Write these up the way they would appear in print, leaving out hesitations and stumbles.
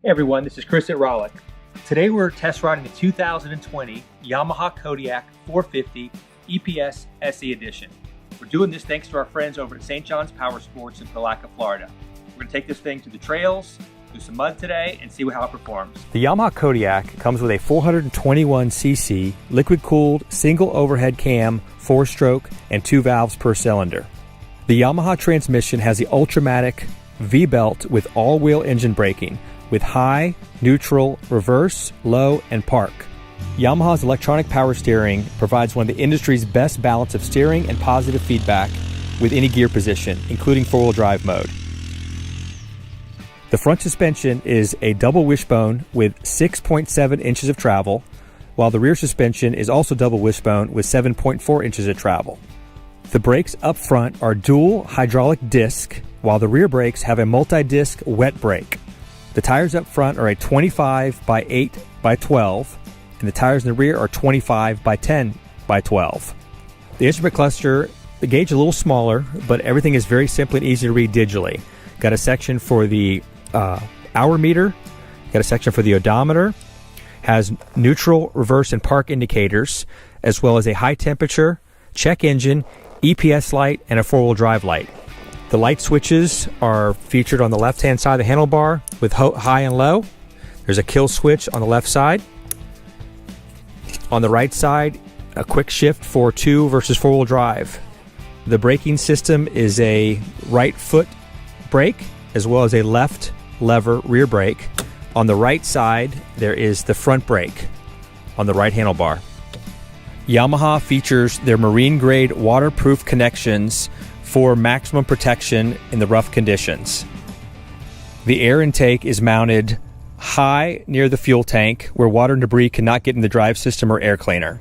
Hey everyone, this is Chris at Rollick. Today we're test riding the 2020 Yamaha Kodiak 450 EPS SE Edition. We're doing this thanks to our friends over at St. John's Power Sports in Palatka, Florida. We're going to take this thing to the trails, do some mud today, and see how it performs. The Yamaha Kodiak comes with a 421cc liquid-cooled single overhead cam, 4-stroke, and 2 valves per cylinder. The Yamaha transmission has the Ultramatic V-belt with all-wheel engine braking, with high, neutral, reverse, low, and park. Yamaha's electronic power steering provides one of the industry's best balance of steering and positive feedback with any gear position, including 4-wheel drive mode. The front suspension is a double wishbone with 6.7 inches of travel, while the rear suspension is also double wishbone with 7.4 inches of travel. The brakes up front are dual hydraulic disc, while the rear brakes have a multi-disc wet brake. The tires up front are a 25 by 8 by 12, and the tires in the rear are 25 by 10 by 12. The instrument cluster, the gauge is a little smaller, but everything is very simple and easy to read digitally. Got a section for the hour meter, got a section for the odometer, has neutral, reverse, and park indicators, as well as a high temperature, check engine, EPS light, and a 4-wheel drive light. The light switches are featured on the left-hand side of the handlebar with high and low. There's a kill switch on the left side. On the right side, a quick shift for 2 versus 4-wheel drive. The braking system is a right foot brake as well as a left lever rear brake. On the right side, there is the front brake on the right handlebar. Yamaha features their marine-grade waterproof connections for maximum protection in the rough conditions. The air intake is mounted high near the fuel tank where water and debris cannot get in the drive system or air cleaner.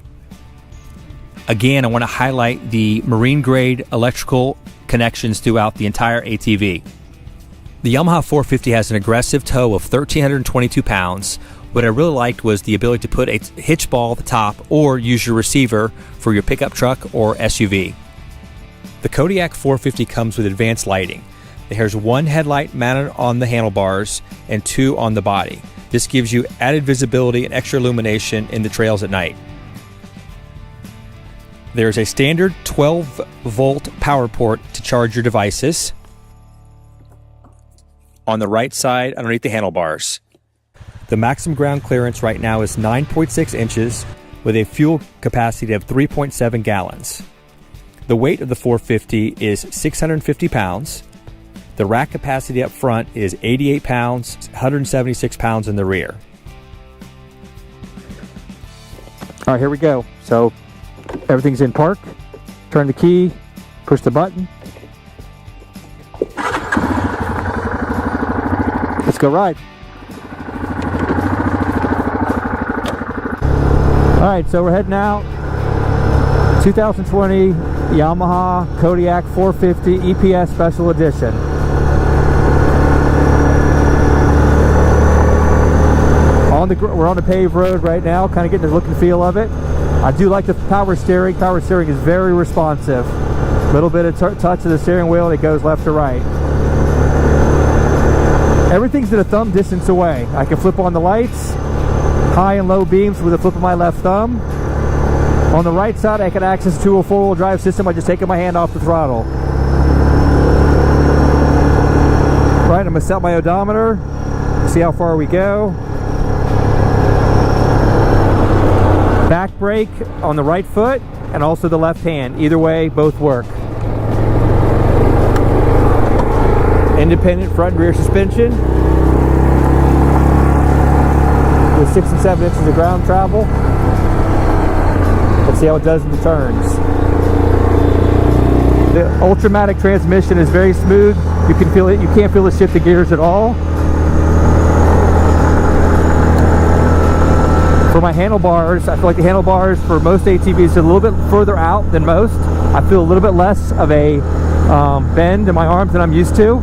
Again, I want to highlight the marine-grade electrical connections throughout the entire ATV. The Yamaha 450 has an aggressive tow of 1,322 pounds. What I really liked was the ability to put a hitch ball at the top or use your receiver for your pickup truck or SUV. The Kodiak 450 comes with advanced lighting. There's one headlight mounted on the handlebars and 2 on the body. This gives you added visibility and extra illumination in the trails at night. There's a standard 12-volt power port to charge your devices on the right side underneath the handlebars. The maximum ground clearance right now is 9.6 inches with a fuel capacity of 3.7 gallons. The weight of the 450 is 650 pounds. The rack capacity up front is 88 pounds, 176 pounds in the rear. All right, here we go. So everything's in park. Turn the key, push the button. Let's go ride. All right, so we're heading out. 2020 Yamaha Kodiak 450 EPS Special Edition. We're on the paved road right now, kind of getting the look and feel of it. I do like the power steering. Power steering is very responsive. A little bit of touch of the steering wheel, it goes left to right. Everything's at a thumb distance away. I can flip on the lights, high and low beams with a flip of my left thumb. On the right side, I can access to a 4-wheel drive system by just taking my hand off the throttle. Right, I'm going to set my odometer, see how far we go. Back brake on the right foot and also the left hand. Either way, both work. Independent front and rear suspension with 6 and 7 inches of ground travel. Let's see how it does in the turns. The Ultramatic transmission is very smooth. You can feel it. You can't feel the shift of gears at all. For my handlebars, I feel like the handlebars for most ATVs are a little bit further out than most. I feel a little bit less of a bend in my arms than I'm used to.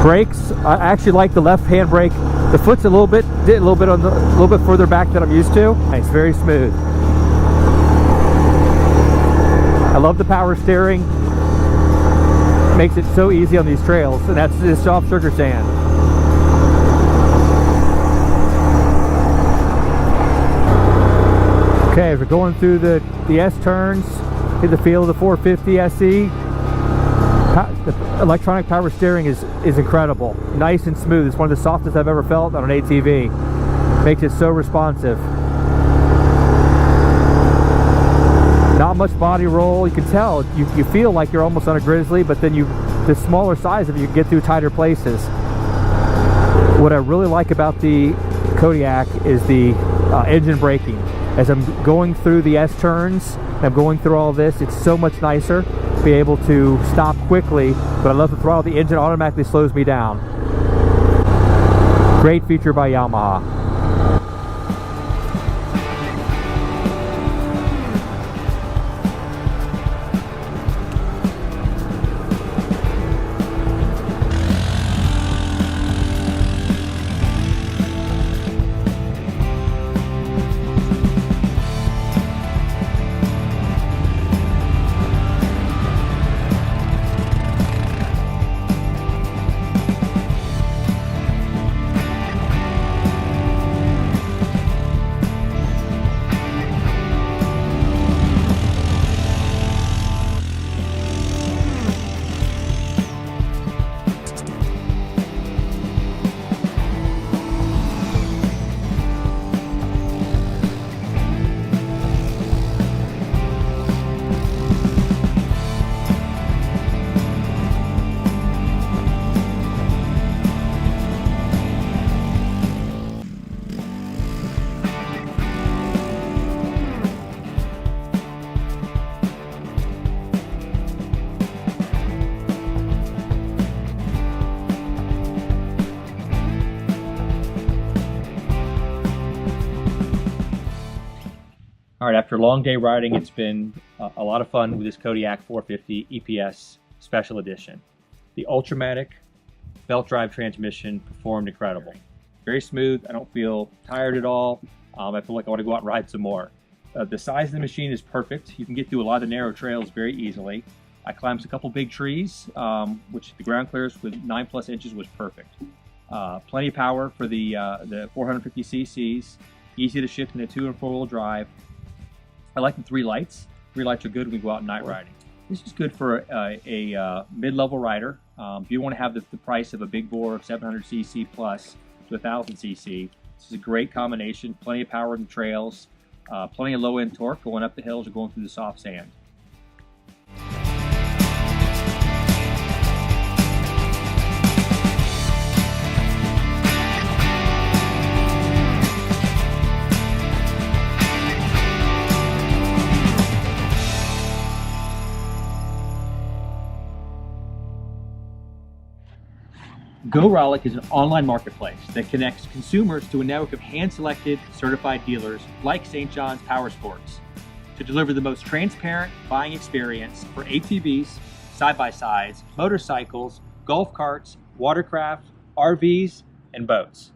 Brakes, I actually like the left hand brake. The foot's a little bit further back than I'm used to. It's very smooth. I love the power steering. makes it so easy on these trails, and that's this soft sugar sand. Okay, as we're going through the S turns, hit the feel of the 450 SE. The electronic power steering is incredible. Nice and smooth. It's one of the softest I've ever felt on an ATV. Makes it so responsive. Not much body roll. You can tell, you feel like you're almost on a Grizzly, but then the smaller size of it, you can get through tighter places. What I really like about the Kodiak is the engine braking. As I'm going through the S turns, I'm going through all this, it's so much nicer to be able to stop quickly, but I love the throttle. The engine automatically slows me down. Great feature by Yamaha. All right, after a long day riding, it's been a lot of fun with this Kodiak 450 EPS Special Edition. The Ultramatic belt drive transmission performed incredible. Very smooth. I don't feel tired at all. I feel like I want to go out and ride some more. The size of the machine is perfect. You can get through a lot of the narrow trails very easily. I climbed a couple big trees, which the ground clearance with 9+ inches was perfect. Plenty of power for the 450 cc's. Easy to shift in a 2- and 4-wheel drive. I like the 3 lights. 3 lights are good when we go out night riding. This is good for a mid-level rider. If you want to have the price of a big bore of 700cc plus to 1000cc, this is a great combination. Plenty of power in the trails, plenty of low-end torque going up the hills or going through the soft sand. GoRollick is an online marketplace that connects consumers to a network of hand-selected, certified dealers like St. John's Power Sports to deliver the most transparent buying experience for ATVs, side-by-sides, motorcycles, golf carts, watercraft, RVs, and boats.